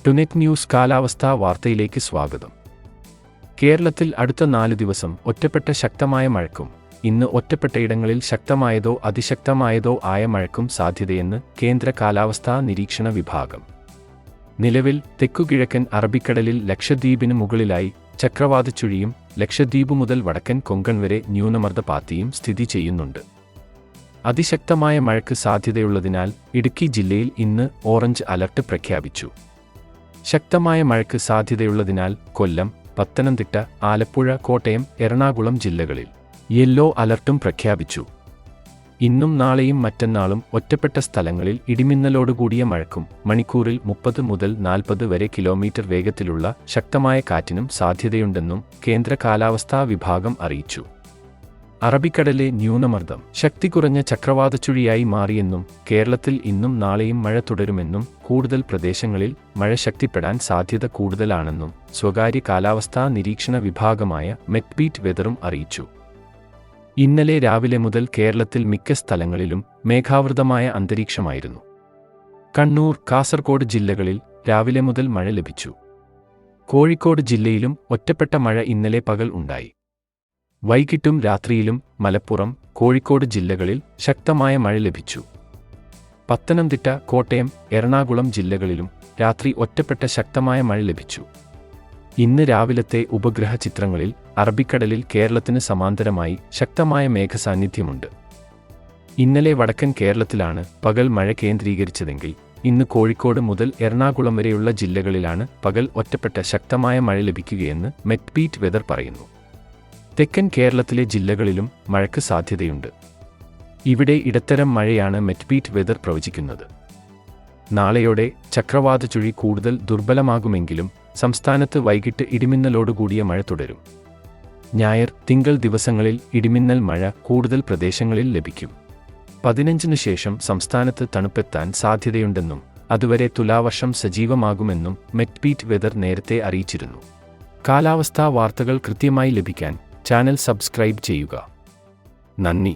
ടുനെറ്റ് news കാലാവസ്ഥാ വാർത്തയിലേക്ക് സ്വാഗതം. കേരളത്തിൽ അടുത്ത 4 ദിവസം ഒറ്റപ്പെട്ട ശക്തമായ മഴയ്ക്കും ഇന്ന് ഒറ്റപ്പെട്ടയിടങ്ങളിൽ ശക്തമായതോ അതിശക്തമായതോ ആയ മഴയ്ക്കും സാധ്യതയെന്ന് കേന്ദ്ര കാലാവസ്ഥാ നിരീക്ഷണ വിഭാഗം. നിലവിൽ തെക്കുകിഴക്കൻ അറബിക്കടലിൽ ലക്ഷദ്വീപിന് മുകളിലായി ചക്രവാതച്ചുഴിയും ലക്ഷദ്വീപ് മുതൽ വടക്കൻ കൊങ്കൺ വരെ ന്യൂനമർദ്ദപാത്തിയും സ്ഥിതി ചെയ്യുന്നുണ്ട്. അതിശക്തമായ മഴയ്ക്ക് സാധ്യതയുള്ളതിനാൽ ഇടുക്കി ജില്ലയിൽ ഇന്ന് ഓറഞ്ച് അലർട്ട് പ്രഖ്യാപിച്ചു. ശക്തമായ മഴയ്ക്ക് സാധ്യതയുള്ളതിനാൽ കൊല്ലം, പത്തനംതിട്ട, ആലപ്പുഴ, കോട്ടയം, എറണാകുളം ജില്ലകളിൽ യെല്ലോ അലർട്ടും പ്രഖ്യാപിച്ചു. ഇന്നും നാളെയും മറ്റന്നാളും ഒറ്റപ്പെട്ട സ്ഥലങ്ങളിൽ ഇടിമിന്നലോടുകൂടിയ മഴയ്ക്കും മണിക്കൂറിൽ 30 മുതൽ 40 വരെ കിലോമീറ്റർ വേഗത്തിലുള്ള ശക്തമായ കാറ്റിനും സാധ്യതയുണ്ടെന്നും കേന്ദ്ര കാലാവസ്ഥാ വിഭാഗം അറിയിച്ചു. അറബിക്കടലിലെ ന്യൂനമർദ്ദം ശക്തി കുറഞ്ഞ ചക്രവാതച്ചുഴിയായി മാറിയെന്നും കേരളത്തിൽ ഇന്നും നാളെയും മഴ തുടരുമെന്നും കൂടുതൽ പ്രദേശങ്ങളിൽ മഴ ശക്തിപ്പെടാൻ സാധ്യത കൂടുതലാണെന്നും സ്വകാര്യ കാലാവസ്ഥാ നിരീക്ഷണ വിഭാഗമായ മെറ്റ്ബീറ്റ് വെതറും അറിയിച്ചു. ഇന്നലെ രാവിലെ മുതൽ കേരളത്തിൽ മിക്ക സ്ഥലങ്ങളിലും മേഘാവൃതമായ അന്തരീക്ഷമായിരുന്നു. കണ്ണൂർ, കാസർഗോഡ് ജില്ലകളിൽ രാവിലെ മുതൽ മഴ ലഭിച്ചു. കോഴിക്കോട് ജില്ലയിലും ഒറ്റപ്പെട്ട മഴ ഇന്നലെ പകൽ ഉണ്ടായി. വൈകിട്ടും രാത്രിയിലും മലപ്പുറം, കോഴിക്കോട് ജില്ലകളിൽ ശക്തമായ മഴ ലഭിച്ചു. പത്തനംതിട്ട, കോട്ടയം, എറണാകുളം ജില്ലകളിലും രാത്രി ഒറ്റപ്പെട്ട ശക്തമായ മഴ ലഭിച്ചു. ഇന്ന് രാവിലത്തെ ഉപഗ്രഹ ചിത്രങ്ങളിൽ അറബിക്കടലിൽ കേരളത്തിന് സമാന്തരമായി ശക്തമായ മേഘസാന്നിധ്യമുണ്ട്. ഇന്നലെ വടക്കൻ കേരളത്തിലാണ് പകൽ മഴ കേന്ദ്രീകരിച്ചതെങ്കിൽ ഇന്ന് കോഴിക്കോട് മുതൽ എറണാകുളം വരെയുള്ള ജില്ലകളിലാണ് പകൽ ഒറ്റപ്പെട്ട ശക്തമായ മഴ ലഭിക്കുകയെന്ന് മെറ്റ്ബീറ്റ് വെതർ പറയുന്നു. തെക്കൻ കേരളത്തിലെ ജില്ലകളിലും മഴയ്ക്ക് സാധ്യതയുണ്ട്. ഇവിടെ ഇടത്തരം മഴയാണ് മെറ്റ്ബീറ്റ് വെതർ പ്രവചിക്കുന്നത്. നാളെയോടെ ചക്രവാതച്ചുഴി കൂടുതൽ ദുർബലമാകുമെങ്കിലും സംസ്ഥാനത്ത് വൈകിട്ട് ഇടിമിന്നലോടുകൂടിയ മഴ തുടരും. ഞായർ, തിങ്കൾ ദിവസങ്ങളിൽ ഇടിമിന്നൽ മഴ കൂടുതൽ പ്രദേശങ്ങളിൽ ലഭിക്കും. 15-ന് ശേഷം സംസ്ഥാനത്ത് തണുപ്പെത്താൻ സാധ്യതയുണ്ടെന്നും അതുവരെ തുലാവർഷം സജീവമാകുമെന്നും മെറ്റ്ബീറ്റ് വെതർ നേരത്തെ അറിയിച്ചിരുന്നു. കാലാവസ്ഥാ വാർത്തകൾ കൃത്യമായി ലഭിക്കാൻ ചാനൽ സബ്സ്ക്രൈബ് ചെയ്യുക. നന്ദി.